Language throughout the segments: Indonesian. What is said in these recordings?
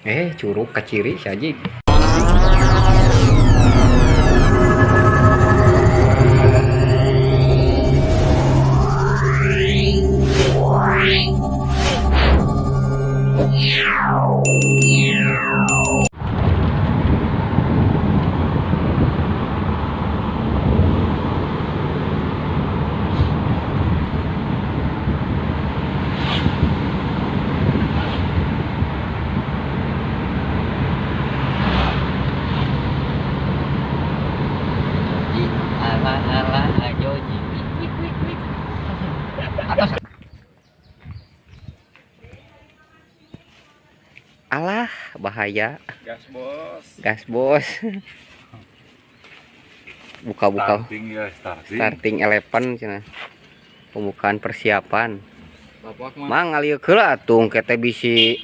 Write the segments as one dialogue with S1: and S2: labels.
S1: Curug kaciri saja.
S2: Ala ajoji. Atas.
S1: Alah, bahaya.
S3: Gas bos.
S1: Gas bos. Buka-buka.
S3: Starting
S1: 11 cenah. Pembukaan persiapan.
S3: Bapak
S1: Mang ngalieu keula atuh kete bisi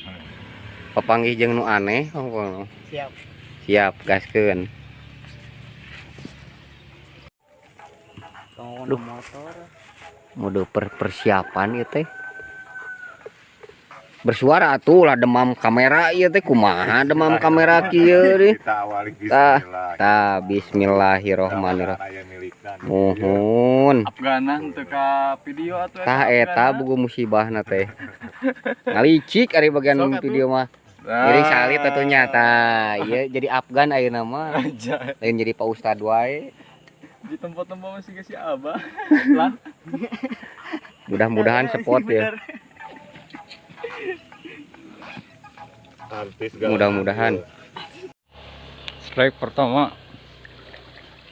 S1: papanggih jeung nu aneh.
S2: Siap.
S1: Siap, gaskeun.
S2: Duh, motor.
S1: Mode persiapan ieu teh. Bersuara atuh lah demam kamera ieu teh kumaha demam kamera kieu deui.
S3: Kita awali bismillah.
S1: Bismillahirrahmanirrahim. Muhun.
S3: Afganan teu ka video atuh
S1: Eta buku musibahna teh. Ngalicik ari bagian video mah. Miring salit atunya tah. Ieu jadi Afgan ayeuna mah. Lain jadi Pak Ustad wae.
S3: Di tempat-tempat masih kasih abah. Lah.
S1: Mudah-mudahan spot ya.
S3: Artis
S1: Mudah-mudahan.
S3: Strike pertama.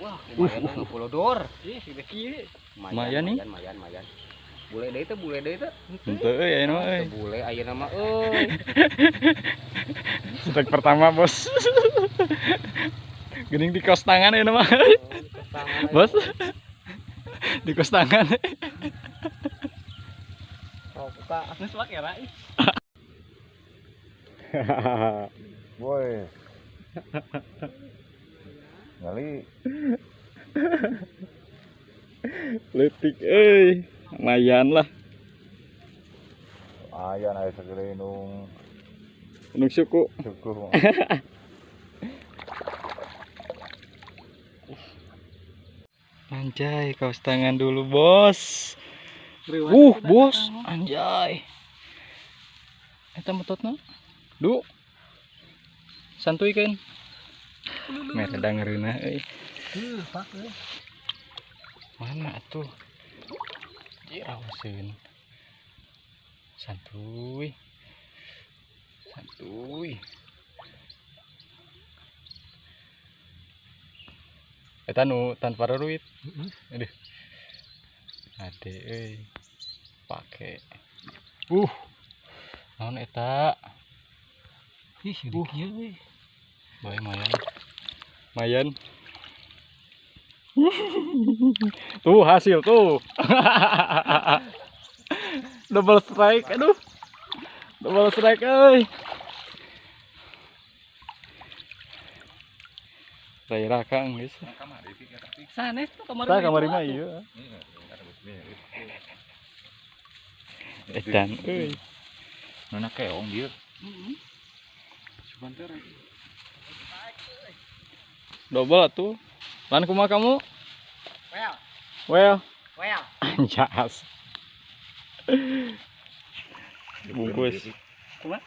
S1: Wah, lumayan pulau dor. Ih, sudah kieu.
S3: Lumayan nih.
S1: Lumayan. Bule deui teh.
S3: Henteu ya nu euy.
S1: Bule ayeuna mah euy.
S3: Strike pertama, Bos. Gening di kos tangan ya mah. Bos. Di kos tangan.
S1: Oh, buka.
S2: Geus make ra.
S3: Boy. Kali. Letik euy. Lumayan lah. Ayan aya segede nung suku. Anjay, kaos tangan dulu, Bos. Bos, anjay. Eta metotna. Du. Santuy kan. Mere dangereuna euy.
S2: Pak euy.
S3: Mana atuh? Awaseun. Santuy. Eta nu tanpa reruit. Aduh. Ade euy. Pake. Naon eta?
S2: Ih, kieu euy.
S3: Bae mayan. Tuh hasil tuh. Double strike, aduh. Double strike euy. Raira Kang geus.
S2: Sanes tuh kamar.
S3: Tah kamari mah ieu. Edan euy. Nona keong dieu. Sebentar. Double atuh. Lan kumaha kamu? Well. Anjas. Bungkus.
S2: Kumaha?